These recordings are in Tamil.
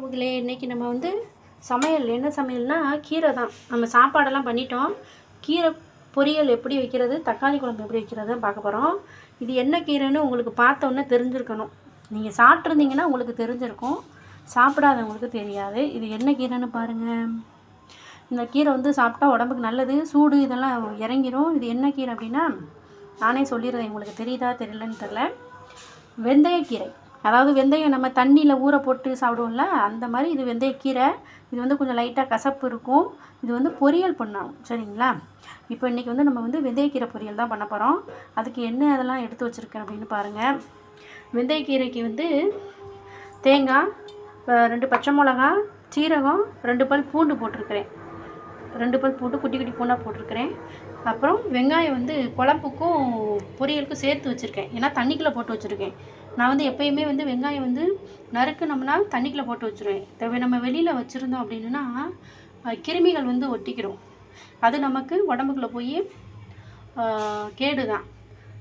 உறவுகளே, இன்றைக்கி நம்ம வந்து சமையல் என்ன சமையல்னா கீரை தான். நம்ம சாப்பாடெல்லாம் பண்ணிட்டோம். கீரை பொரியல் எப்படி வைக்கிறது, தக்காளி குழம்பு எப்படி வைக்கிறதுன்னு பார்க்க போகிறோம். இது என்ன கீரைன்னு உங்களுக்கு பார்த்தோன்னே தெரிஞ்சிருக்கணும். நீங்கள் சாப்பிட்ருந்தீங்கன்னா உங்களுக்கு தெரிஞ்சிருக்கும், சாப்பிடாதவங்களுக்கு தெரியாது. இது என்ன கீரைன்னு பாருங்கள். இந்த கீரை வந்து சாப்பிட்டா உடம்புக்கு நல்லது, சூடு இதெல்லாம் இறங்கிரும். இது என்ன கீரை அப்படின்னா, நானே சொல்லிடுறேன், உங்களுக்கு தெரியுதா தெரியலன்னு தெரில. வெந்தயக்கீரை. அதாவது வெந்தயம் நம்ம தண்ணியில் ஊற போட்டு சாப்பிடுவோம்ல, அந்த மாதிரி இது வெந்தயக்கீரை. இது வந்து கொஞ்சம் லைட்டாக கசப்பு இருக்கும். இது வந்து பொரியல் பண்ணணும், சரிங்களா? இப்போ இன்றைக்கி வந்து நம்ம வந்து வெந்தயக்கீரை பொரியல் தான் பண்ண போகிறோம். அதுக்கு என்ன அதெல்லாம் எடுத்து வச்சுருக்கேன் அப்படின்னு பாருங்கள். வெந்தயக்கீரைக்கு வந்து தேங்காய், 2 பச்சை மிளகா, சீரகம், 2 பல் பூண்டு போட்டிருக்கிறேன். 2 பல் பூண்டு குட்டி குட்டி பூண்டாக போட்டிருக்கிறேன். அப்புறம் வெங்காயம் வந்து குழம்புக்கும் பொரியலுக்கும் சேர்த்து வச்சுருக்கேன். ஏன்னா தண்ணிக்குள்ளே போட்டு வச்சுருக்கேன். நான் வந்து எப்போயுமே வந்து வெங்காயம் வந்து நறுக்குனோம்னா தண்ணிக்குள்ளே போட்டு வச்சுருவேன். நம்ம வெளியில் வச்சுருந்தோம் அப்படின்னா கிருமிகள் வந்து ஒட்டிக்கிறோம். அது நமக்கு உடம்புக்குள்ளே போய் கேடு தான்,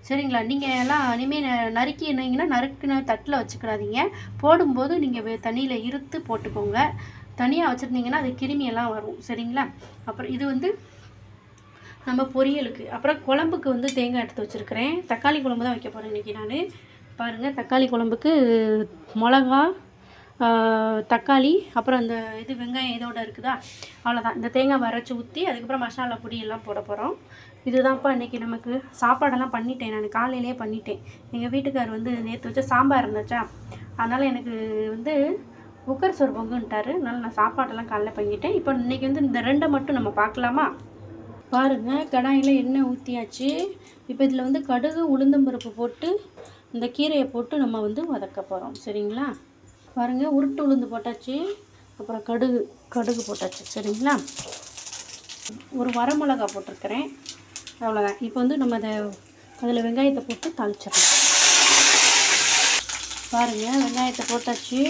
சரிங்களா? நீங்கள் எல்லாம் இனிமேல் நறுக்கினீங்கன்னா நறுக்குன தட்டில் வச்சுக்கிறாதீங்க. போடும்போது நீங்கள் தண்ணியில் இருத்து போட்டுக்கோங்க. தனியாக வச்சுருந்தீங்கன்னா அது கிருமியெல்லாம் வரும், சரிங்களா? அப்புறம் இது வந்து நம்ம பொரியலுக்கு. அப்புறம் குழம்புக்கு வந்து தேங்காய் எடுத்து வச்சுருக்கிறேன். தக்காளி குழம்பு தான் வைக்க போகிறேன் இன்றைக்கி நான். பாருங்கள், தக்காளி குழம்புக்கு மிளகா, தக்காளி, அப்புறம் அந்த இது வெங்காயம் இதோட இருக்குதா, அவ்வளோதான். இந்த தேங்காய் அரைச்சி ஊற்றி அதுக்கப்புறம் மசாலா பொடி எல்லாம் போட போகிறோம். இதுதான்ப்பா இன்றைக்கி நமக்கு. சாப்பாடெல்லாம் பண்ணிட்டேன், நான் காலையிலே பண்ணிட்டேன். எங்கள் வீட்டுக்கார் வந்து நேற்று வச்ச சாம்பார் இருந்துச்சா, அதனால் எனக்கு வந்து குக்கர் சோறு பொங்குன்ட்டார். அதனால் நான் சாப்பாடெல்லாம் காலைல பண்ணிட்டேன். இப்போ இன்றைக்கி வந்து இந்த 2 மட்டும் நம்ம பார்க்கலாமா? பாருங்கள், கடாயில் எண்ணெய் ஊற்றியாச்சு. இப்போ இதில் வந்து கடுகு உளுந்தம்பருப்பு போட்டு இந்த கீரையை போட்டு நம்ம வந்து வதக்க போகிறோம், சரிங்களா? பாருங்கள், உருட்டு உளுந்து போட்டாச்சு, அப்புறம் கடுகு போட்டாச்சு, சரிங்களா? ஒரு வரமிளகா போட்டிருக்கிறேன், அவ்வளோதான். இப்போ வந்து நம்ம அதில் வெங்காயத்தை போட்டு தாளிச்சிடலாம். பாருங்கள், வெங்காயத்தை போட்டாச்சு.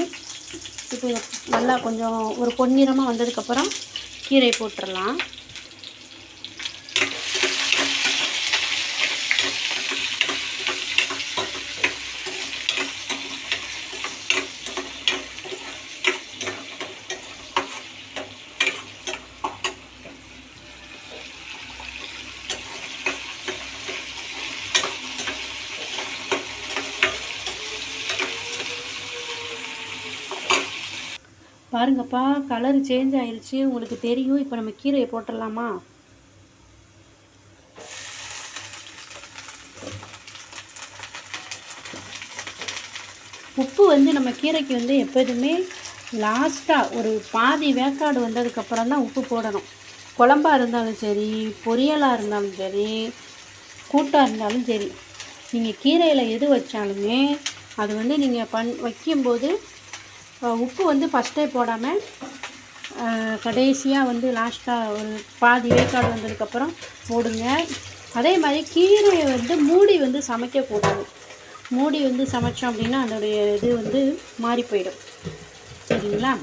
இப்போ நல்லா கொஞ்சம் ஒரு பொன்னிறமாக வந்ததுக்கப்புறம் கீரையை போட்டுடலாம். பாருங்கப்பா, கலர் சேஞ்ச் ஆயிடுச்சு, உங்களுக்கு தெரியும். இப்போ நம்ம கீரையை போட்டுடலாமா? உப்பு வந்து நம்ம கீரைக்கு வந்து எப்போதுமே லாஸ்ட்டாக ஒரு பாதி வேக்காடு வந்ததுக்கப்புறம் தான் உப்பு போடணும். குழம்பாக இருந்தாலும் சரி, பொரியலாக இருந்தாலும் சரி, கூட்டாக இருந்தாலும் சரி, நீங்கள் கீரையில் எது வச்சாலுமே அது வந்து நீங்கள் வைக்கும்போது உப்பு வந்து ஃபஸ்ட்டே போடாமல் கடைசியாக வந்து லாஸ்ட்டாக ஒரு பாதி வேக்காடு வந்ததுக்கப்புறம் போடுங்க. அதே மாதிரி கீரையை வந்து மூடி வந்து சமைக்கக்கூடாது. மூடி வந்து சமைச்சோம் அப்படின்னா அதோடைய இது வந்து மாறி போயிடும், சரிங்களா?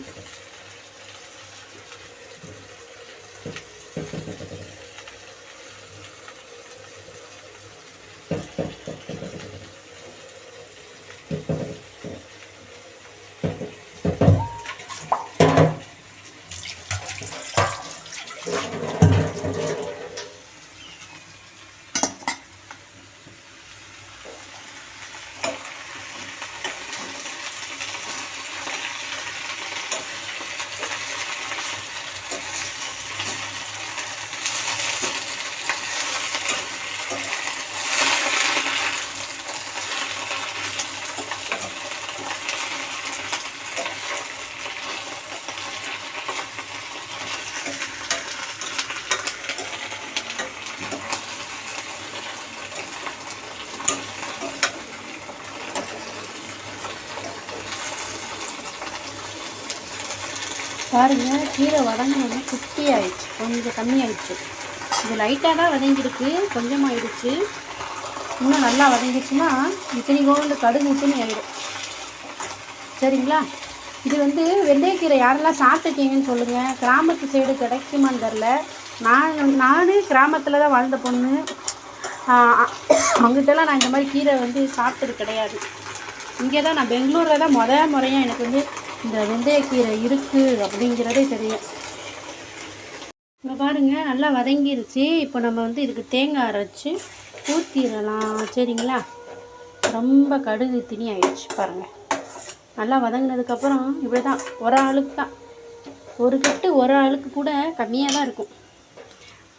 பாருங்கள், கீரை வதங்கினோன்னா குட்டி ஆயிடுச்சு, கொஞ்சம் கம்மி ஆயிடுச்சு. இது லைட்டாக தான் வதங்கிருக்கு, கொஞ்சமாகிடுச்சு. இன்னும் நல்லா வதங்கிடுச்சுன்னா இத்தனைக்கோண்டு கடுகு ஊற்றுன்னு ஆகிடும், சரிங்களா? இது வந்து வெந்தயக்கீரை யாரெல்லாம் சாப்பிட்டுருக்கீங்கன்னு சொல்லுங்கள். கிராமத்து சைடு கிடைக்குமான்னு தெரில. நான் கிராமத்தில் தான் வாழ்ந்த பொண்ணு. அவங்ககிட்டலாம் நான் இந்த மாதிரி கீரை வந்து சாப்பிட்டது கிடையாது. இங்கே தான் நான் பெங்களூரில் தான் முறையாக எனக்கு வந்து இந்த வெந்தயக்கீரை இருக்குது அப்படிங்கிறதே தெரியும். இங்கே பாருங்கள் நல்லா வதங்கிருச்சு. இப்போ நம்ம வந்து இதுக்கு தேங்காய் அரைச்சி ஊற்றிடலாம். சரிங்களா? ரொம்ப கடுகு திணி ஆயிடுச்சு பாருங்கள். நல்லா வதங்கினதுக்கப்புறம் இப்படி தான், ஒரு ஆளுக்கு தான், ஒரு கட்டு ஒரு ஆளுக்கு கூட கம்மியாக தான் இருக்கும்.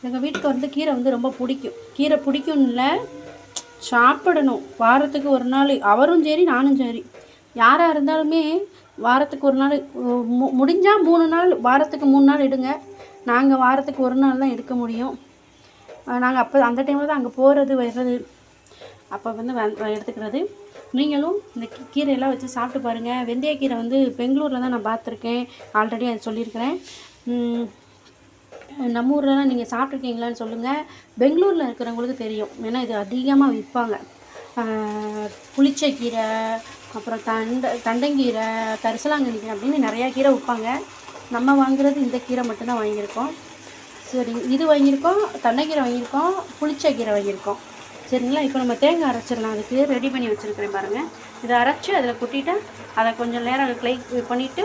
எங்கள் வீட்டுக்கு வந்து கீரை வந்து ரொம்ப பிடிக்கும். கீரை பிடிக்கும்னு இல்லை, சாப்பிடணும். வாரத்துக்கு ஒரு நாள், அவரும் சரி நானும் சரி, யாராக இருந்தாலுமே வாரத்துக்கு ஒரு நாள், முடிஞ்சால் 3 நாள், வாரத்துக்கு 3 நாள் எடுங்க. நாங்கள் வாரத்துக்கு ஒரு நாள் தான் எடுக்க முடியும். நாங்கள் அப்போ அந்த டைமில் தான் அங்கே போகிறது வர்றது, அப்போ வந்து எடுத்துக்கிறது. நீங்களும் இந்த கீரையெல்லாம் வச்சு சாப்பிட்டு பாருங்கள். வெந்தயக்கீரை வந்து பெங்களூரில் தான் நான் பார்த்துருக்கேன், ஆல்ரெடி அது சொல்லியிருக்கிறேன். நம்ம ஊர்லலாம் நீங்கள் சாப்பிட்ருக்கீங்களான்னு சொல்லுங்கள். பெங்களூரில் இருக்கிறவங்களுக்கு தெரியும், ஏன்னா இது அதிகமாக விற்பாங்க. புளிச்சக்கீரை, அப்புறம் தண்டங்கீரை, கரிசலாங்கண்ணி கீரை அப்படின்னு நிறையா கீரை விற்பாங்க. நம்ம வாங்குறது இந்த கீரை மட்டும்தான் வாங்கியிருக்கோம். சரி, இது வாங்கியிருக்கோம், தண்டைக்கீரை வாங்கியிருக்கோம், புளிச்சக்கீரை வாங்கியிருக்கோம். சரிங்களா? இப்போ நம்ம தேங்காய் அரைச்சிடலாம். அதுக்கு ரெடி பண்ணி வச்சுருக்கிறேன் பாருங்கள். இதை அரைச்சி அதில் கொட்டிட்டு அதை கொஞ்சம் நேரம் க்ளை பண்ணிவிட்டு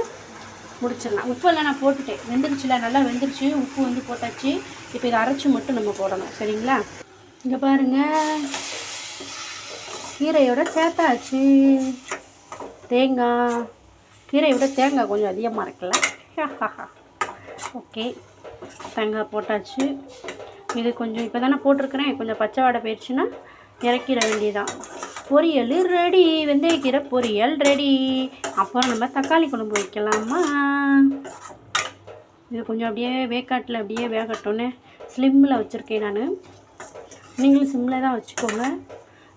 முடிச்சிடலாம். உப்பெல்லாம் நான் போட்டுட்டேன், வெந்துருச்சுல, நல்லா வெந்துருச்சு. உப்பு வந்து போட்டாச்சு. இப்போ இதை அரைச்சி மட்டும் நம்ம போடணும். சரிங்களா? இங்கே பாருங்கள், கீரையோட சேர்த்தாச்சு. தேங்காய், கீரையோட தேங்காய் கொஞ்சம் அதிகமாக இருக்குல்ல. ஓகே, தேங்காய் போட்டாச்சு. இது கொஞ்சம் இப்போ தானே போட்டிருக்கிறேன், கொஞ்சம் பச்சை வாடை போயிடுச்சுன்னா இறக்கிட வேண்டியதான். பொரியல் ரெடி, வெந்தயக்கீரை பொரியல் ரெடி. அப்புறம் நம்ம தக்காளி குழம்பு வைக்கலாமா? இது கொஞ்சம் அப்படியே வேக்காட்டில் அப்படியே வேகட்டோன்னு ஸ்லிம்மில் வச்சுருக்கேன் நான். நீங்களும் சிம்மில் தான் வச்சுக்கோங்க,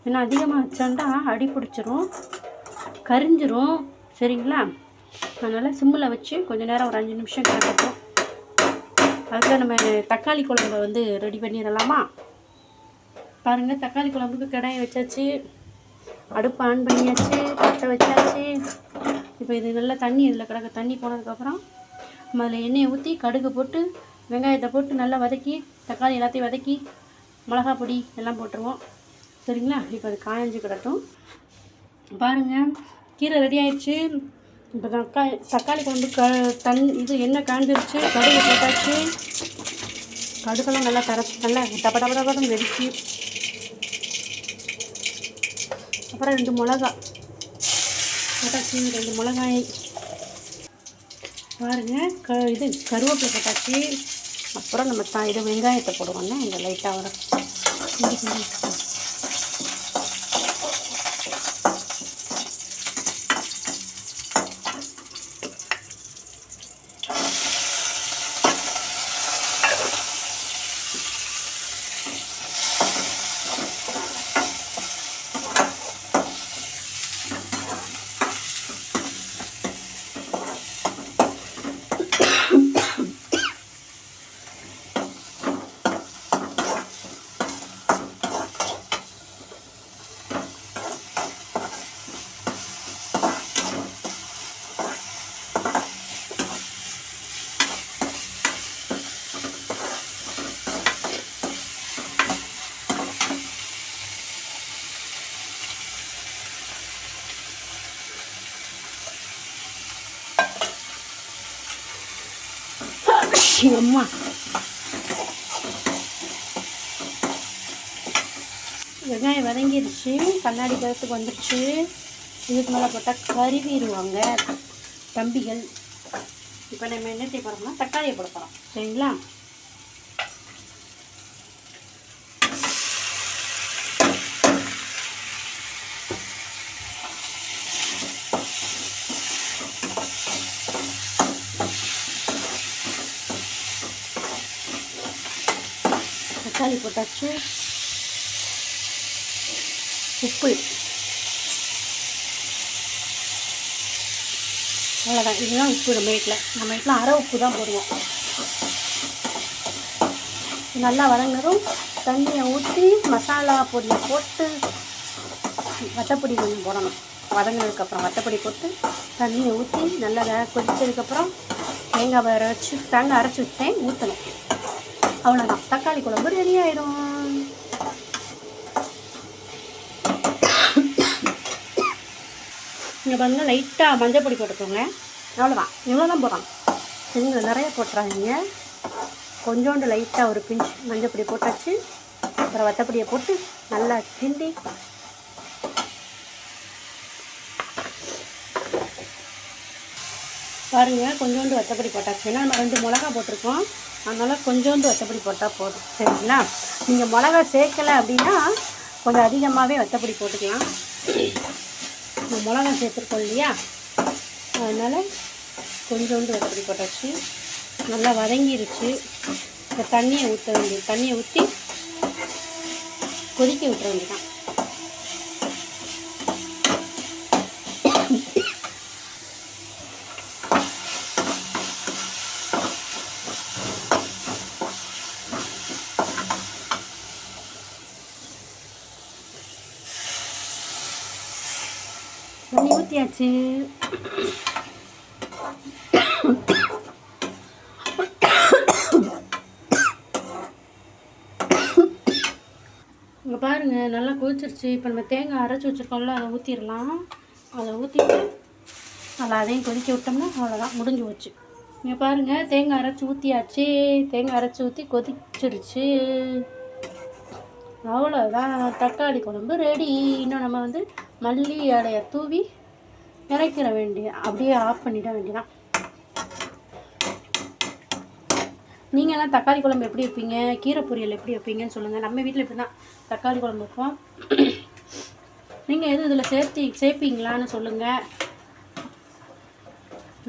ஏன்னா அதிகமாக வச்சாண்டா அடி பிடிச்சிரும், கரிஞ்சிரும். சரிங்களா? அதனால் சிம்மில் வச்சு கொஞ்சம் நேரம் ஒரு 5 நிமிஷம் கிடக்கட்டும். அதுக்கு நம்ம தக்காளி குழம்பை வந்து ரெடி பண்ணிடலாமா? பாருங்கள், தக்காளி குழம்புக்கு கடாயை வச்சாச்சு, அடுப்பு ஆன் பண்ணியாச்சு, பட்டை வச்சாச்சு. இப்போ இது நல்லா தண்ணி, இதில் கிடக்க தண்ணி போனதுக்கப்புறம் நம்ம அதில் எண்ணெயை ஊற்றி கடுகு போட்டு வெங்காயத்தை போட்டு நல்லா வதக்கி, தக்காளி எல்லாத்தையும் வதக்கி மிளகா பொடி எல்லாம் போட்டுருவோம். சரிங்களா? இப்போ அது காய்ஞ்சி கிடட்டும். பாருங்கள், கீரை ரெடி ஆயிடுச்சு. இப்போ தக்காளி குழம்பு இது எண்ணெய் காய்ஞ்சிருச்சு, கடுகு போட்டாச்சு. கடுகெல்லாம் நல்லா நல்லா டபடபடன்னு வெடிச்சு. அப்புறம் 2 மிளகா போட்டாச்சு, 2 மிளகாய். பாருங்கள், இது கருவேப்பிலை போட்டாச்சு. அப்புறம் நம்ம இது வெங்காயத்தை போடுவோம்னா இந்த லைட்டாக வர அம்மா. வெங்காயம் வதங்கிடுச்சு, கண்ணாடி பதத்துக்கு வந்துடுச்சு. இதுக்கு மேலே போட்டால் கருவிடுவாங்க தம்பிகள். இப்போ நம்ம என்ன செய்ய போகிறோம்னா தக்காளியை போட போகிறோம். சரிங்களா? தக்காளி போட்டாச்சு, உப்பு, அவ்வளோதான். இதுதான் உப்பு. நம்ம வீட்டில் அரை உப்பு தான் போடுவோம். நல்லா வதங்கினதும் தண்ணியை ஊற்றி மசாலா பொடியை போட்டு, வத்தப்பொடி கொஞ்சம் போடணும். வதங்கினதுக்கப்புறம் வத்தப்பொடி போட்டு தண்ணியை ஊற்றி நல்லா கொதித்ததுக்கப்புறம் தேங்காய் அரைச்சி வச்சேன், ஊற்றணும். அவ்வளோதான், தக்காளி குழம்பு ரெடி ஆகிடும். இங்கே பாருங்கள், லைட்டாக மஞ்சள் பொடி போட்டுக்கோங்க. அவ்வளோதான், இவ்வளோ தான் போடுறாங்க. சரிங்களா, நிறைய போட்டுறாதீங்க. கொஞ்சோண்டு லைட்டாக ஒரு பிஞ்ச் மஞ்சப்பொடி போட்டாச்சு. அப்புறம் வத்தப்பொடியை போட்டு நல்லா கிண்டி பாருங்கள். கொஞ்சோண்டு வத்தப்பொடி போட்டாச்சு. ஏன்னா நம்ம 2 மிளகா போட்டிருக்கோம், அதனால் கொஞ்சோண்டு வத்தப்பொடி போட்டால் போதும். சரிங்களா, நீங்கள் மிளகா சேர்க்கலை அப்படின்னா கொஞ்சம் அதிகமாகவே வத்தப்பொடி போட்டுக்கலாம். நம்ம மிளகா சேர்த்துருக்கோம் இல்லையா, அதனால் கொஞ்சோண்டு வத்தப்பொடி போட்டாச்சு. நல்லா வதங்கிருச்சு. இப்போ தண்ணியை ஊற்ற வேண்டியது. தண்ணியை ஊற்றி கொதிக்க விட்டுற வேண்டியதான். தண்ணி ஊற்றியாச்சு. இங்கே பாருங்கள், நல்லா கொதிச்சிருச்சு. இப்போ நம்ம தேங்காய் அரைச்சி வச்சுருக்கோம்ல, அதை ஊற்றிடலாம். அதை ஊற்றிட்டு நல்லா அதையும் கொதிக்க விட்டோம்னா அவ்வளோதான், முடிஞ்சு போச்சு. இங்கே பாருங்கள், தேங்காய் அரைச்சி ஊற்றியாச்சு. தேங்காய் அரைச்சி ஊற்றி கொதிச்சிருச்சு. அவ்வளோதான், தக்காளி குழம்பு ரெடி. இன்னும் நம்ம வந்து மல்லி இலையை தூவி இறக்கிற வேண்டிய, அப்படியே ஆஃப் பண்ணிட வேண்டியதான். நீங்கள்லாம் தக்காளி குழம்பு எப்படி வைப்பீங்க, கீரை பொரியல் எப்படி வைப்பீங்கன்னு சொல்லுங்கள். நம்ம வீட்டில் இப்படி தான் தக்காளி குழம்பு வைப்போம். நீங்கள் எதுவும் இதில் சேர்ப்பீங்களான்னு சொல்லுங்கள்,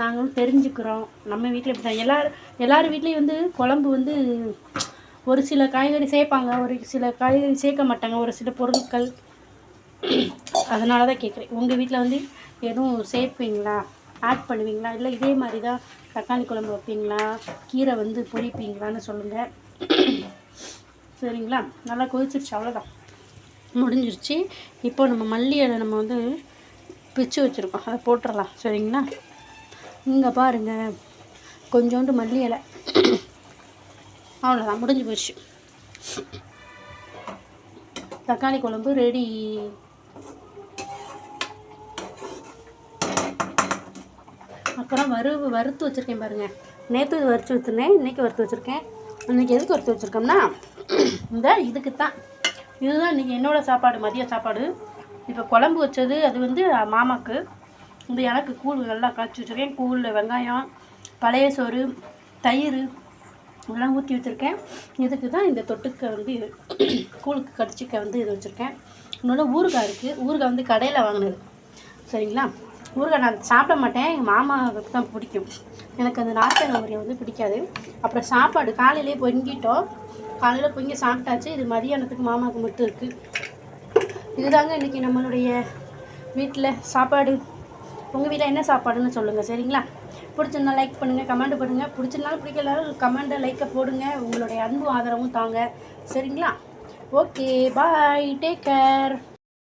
நாங்களும் தெரிஞ்சுக்கிறோம். நம்ம வீட்டில் இப்படி தான். எல்லார் வீட்லேயும் வந்து குழம்பு வந்து ஒரு சில காய்கறி சேர்ப்பாங்க, ஒரு சில காய்கறி சேர்க்க மாட்டாங்க, ஒரு சில பொருட்கள். அதனால தான் கேட்குறேன், உங்கள் வீட்டில் வந்து எதுவும் சேர்ப்பீங்களா, ஆட் பண்ணுவீங்களா, இல்லை இதே மாதிரி தான் தக்காளி குழம்பு வைப்பீங்களா, கீரை வந்து பொரிப்பீங்களான்னு சொல்லுங்கள். சரிங்களா, நல்லா கொதிச்சிருச்சு. அவ்வளோதான், முடிஞ்சிருச்சு. இப்போ நம்ம மல்லி இலை நம்ம வந்து பிச்சு வச்சுருக்கோம், அதை போட்டுடலாம். சரிங்களா, இங்கே பாருங்கள், கொஞ்சோண்டு மல்லி இலை. அவ்வளோதான், முடிஞ்சு போச்சு. தக்காளி குழம்பு ரெடி. அப்புறம் வறுத்து வச்சுருக்கேன் பாருங்கள். நேற்று வறுத்து வச்சுருந்தேன், இன்றைக்கி வறுத்து வச்சுருக்கேன். இன்றைக்கி எதுக்கு வறுத்து வச்சுருக்கோம்னா, இந்த இதுக்கு தான். இதுதான் இன்றைக்கி என்னோடய சாப்பாடு, மதிய சாப்பாடு. இப்போ குழம்பு வச்சது அது வந்து மாமாக்கு. இந்த எனக்கு கூழ் நல்லா காய்ச்சி வச்சுருக்கேன். கூழில் வெங்காயம், பழைய சோறு, தயிர் இதெல்லாம் ஊற்றி வச்சுருக்கேன். இதுக்கு தான் இந்த தொட்டுக்க வந்து கூழுக்கு கடிச்சிக்க வந்து இது வச்சுருக்கேன். இன்னொன்று ஊறுகாய் இருக்குது. ஊறுகாய் வந்து கடையில் வாங்கினது. சரிங்களா, ஊறுகாய் நான் சாப்பிட மாட்டேன், எங்கள் மாமாவுக்கு தான் பிடிக்கும். எனக்கு அந்த நாட்டு முறையை வந்து பிடிக்காது. அப்புறம் சாப்பாடு காலையிலே பொங்கிட்டோம். காலையில் பொங்கி சாப்பிட்டாச்சு. இது மதியானத்துக்கு மாமாவுக்கு மட்டும் இருக்குது. இதுதாங்க இன்றைக்கி நம்மளுடைய வீட்டில் சாப்பாடு. உங்கள் வீட்டில் என்ன சாப்பாடுன்னு சொல்லுங்கள். சரிங்களா, பிடிச்சிருந்தா லைக் பண்ணுங்கள், கமெண்ட் பண்ணுங்கள். பிடிச்சிருந்தாலும் பிடிக்கலாலும் கமெண்ட்டை லைக்கை போடுங்க. உங்களுடைய அன்பும் ஆதரவும் தாங்க. சரிங்களா, ஓகே, பாய், டேக் கேர்.